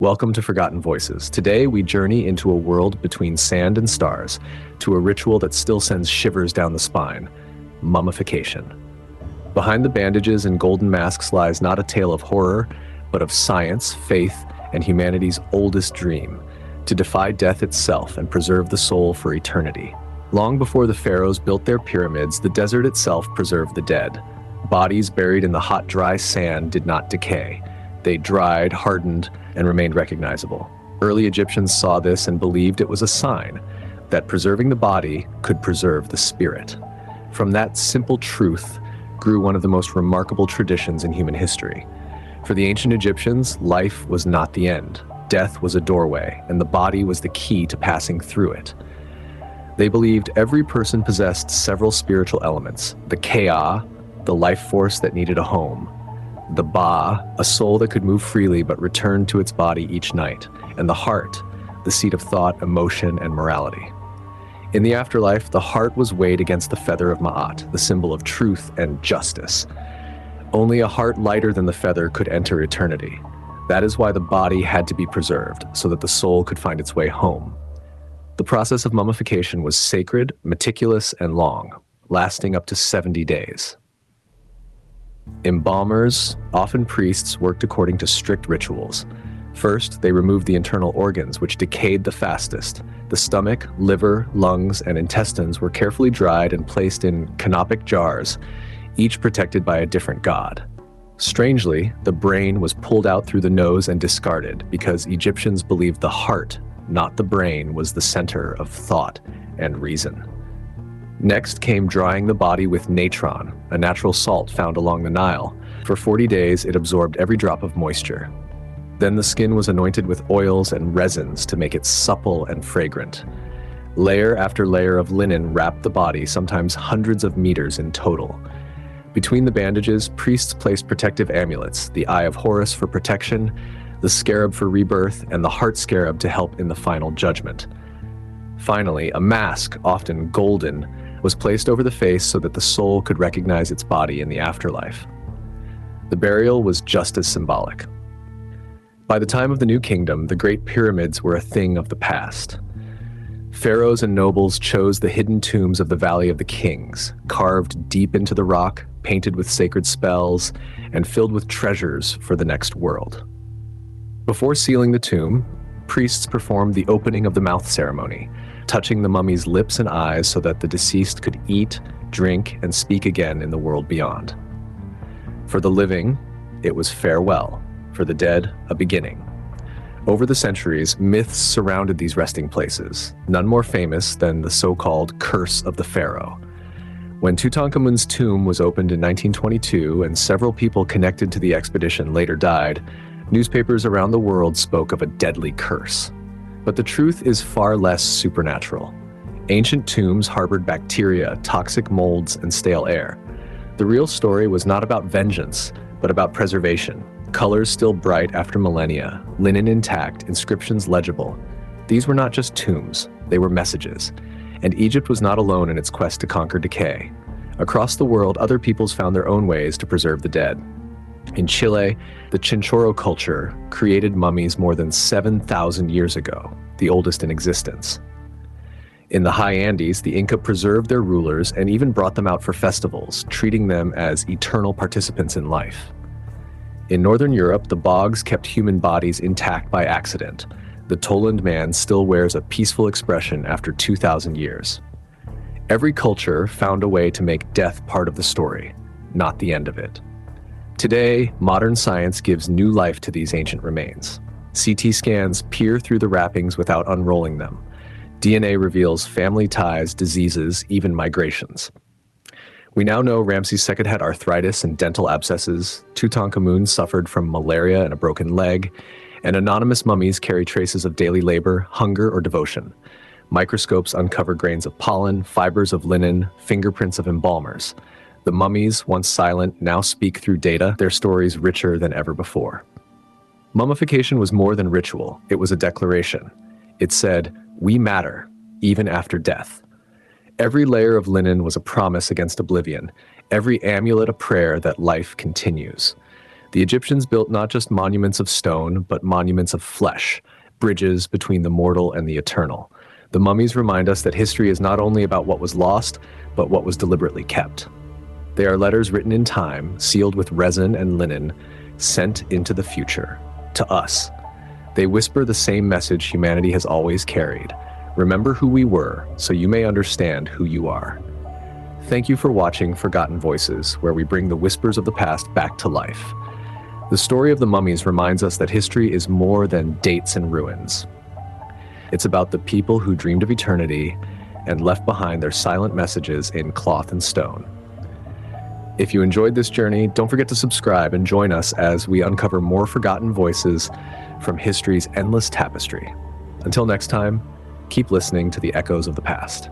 Welcome to Forgotten Voices. Today, we journey into a world between sand and stars, to a ritual that still sends shivers down the spine: mummification. Behind the bandages and golden masks lies not a tale of horror, but of science, faith, and humanity's oldest dream: to defy death itself and preserve the soul for eternity. Long before the pharaohs built their pyramids, the desert itself preserved the dead. Bodies buried in the hot, dry sand did not decay. They dried, hardened, and remained recognizable. Early Egyptians saw this and believed it was a sign that preserving the body could preserve the spirit. From that simple truth grew one of the most remarkable traditions in human history. For the ancient Egyptians, life was not the end. Death was a doorway, and the body was the key to passing through it. They believed every person possessed several spiritual elements: the Ka, the life force that needed a home; the Ba, a soul that could move freely but returned to its body each night; and the heart, the seat of thought, emotion, and morality. In the afterlife, the heart was weighed against the feather of Ma'at, the symbol of truth and justice. Only a heart lighter than the feather could enter eternity. That is why the body had to be preserved, so that the soul could find its way home. The process of mummification was sacred, meticulous, and long, lasting up to 70 days. Embalmers, often priests, worked according to strict rituals. First, they removed the internal organs, which decayed the fastest. The stomach, liver, lungs, and intestines were carefully dried and placed in canopic jars, each protected by a different god. Strangely, the brain was pulled out through the nose and discarded, because Egyptians believed the heart, not the brain, was the center of thought and reason. Next came drying the body with natron, a natural salt found along the Nile. For 40 days, it absorbed every drop of moisture. Then the skin was anointed with oils and resins to make it supple and fragrant. Layer after layer of linen wrapped the body, sometimes hundreds of meters in total. Between the bandages, priests placed protective amulets: the Eye of Horus for protection, the scarab for rebirth, and the heart scarab to help in the final judgment. Finally, a mask, often golden, was placed over the face so that the soul could recognize its body in the afterlife. The burial was just as symbolic. By the time of the New Kingdom, the Great Pyramids were a thing of the past. Pharaohs and nobles chose the hidden tombs of the Valley of the Kings, carved deep into the rock, painted with sacred spells, and filled with treasures for the next world. Before sealing the tomb, priests performed the opening of the mouth ceremony, touching the mummy's lips and eyes so that the deceased could eat, drink, and speak again in the world beyond. For the living, it was farewell. For the dead, a beginning. Over the centuries, myths surrounded these resting places, none more famous than the so-called Curse of the Pharaoh. When Tutankhamun's tomb was opened in 1922 and several people connected to the expedition later died, newspapers around the world spoke of a deadly curse. But the truth is far less supernatural. Ancient tombs harbored bacteria, toxic molds, and stale air. The real story was not about vengeance, but about preservation. Colors still bright after millennia, linen intact, inscriptions legible. These were not just tombs, they were messages. And Egypt was not alone in its quest to conquer decay. Across the world, other peoples found their own ways to preserve the dead. In Chile, the Chinchorro culture created mummies more than 7,000 years ago, the oldest in existence. In the high Andes, the Inca preserved their rulers and even brought them out for festivals, treating them as eternal participants in life. In Northern Europe, the bogs kept human bodies intact by accident. The Toland man still wears a peaceful expression after 2,000 years. Every culture found a way to make death part of the story, not the end of it. Today, modern science gives new life to these ancient remains. CT scans peer through the wrappings without unrolling them. DNA reveals family ties, diseases, even migrations. We now know Ramses II had arthritis and dental abscesses, Tutankhamun suffered from malaria and a broken leg, and anonymous mummies carry traces of daily labor, hunger, or devotion. Microscopes uncover grains of pollen, fibers of linen, fingerprints of embalmers. The mummies, once silent, now speak through data, their stories richer than ever before. Mummification was more than ritual, it was a declaration. It said, "We matter, even after death." Every layer of linen was a promise against oblivion, every amulet a prayer that life continues. The Egyptians built not just monuments of stone, but monuments of flesh, bridges between the mortal and the eternal. The mummies remind us that history is not only about what was lost, but what was deliberately kept. They are letters written in time, sealed with resin and linen, sent into the future, to us. They whisper the same message humanity has always carried. Remember who we were, so you may understand who you are. Thank you for watching Forgotten Voices, where we bring the whispers of the past back to life. The story of the mummies reminds us that history is more than dates and ruins. It's about the people who dreamed of eternity and left behind their silent messages in cloth and stone. If you enjoyed this journey, don't forget to subscribe and join us as we uncover more forgotten voices from history's endless tapestry. Until next time, keep listening to the echoes of the past.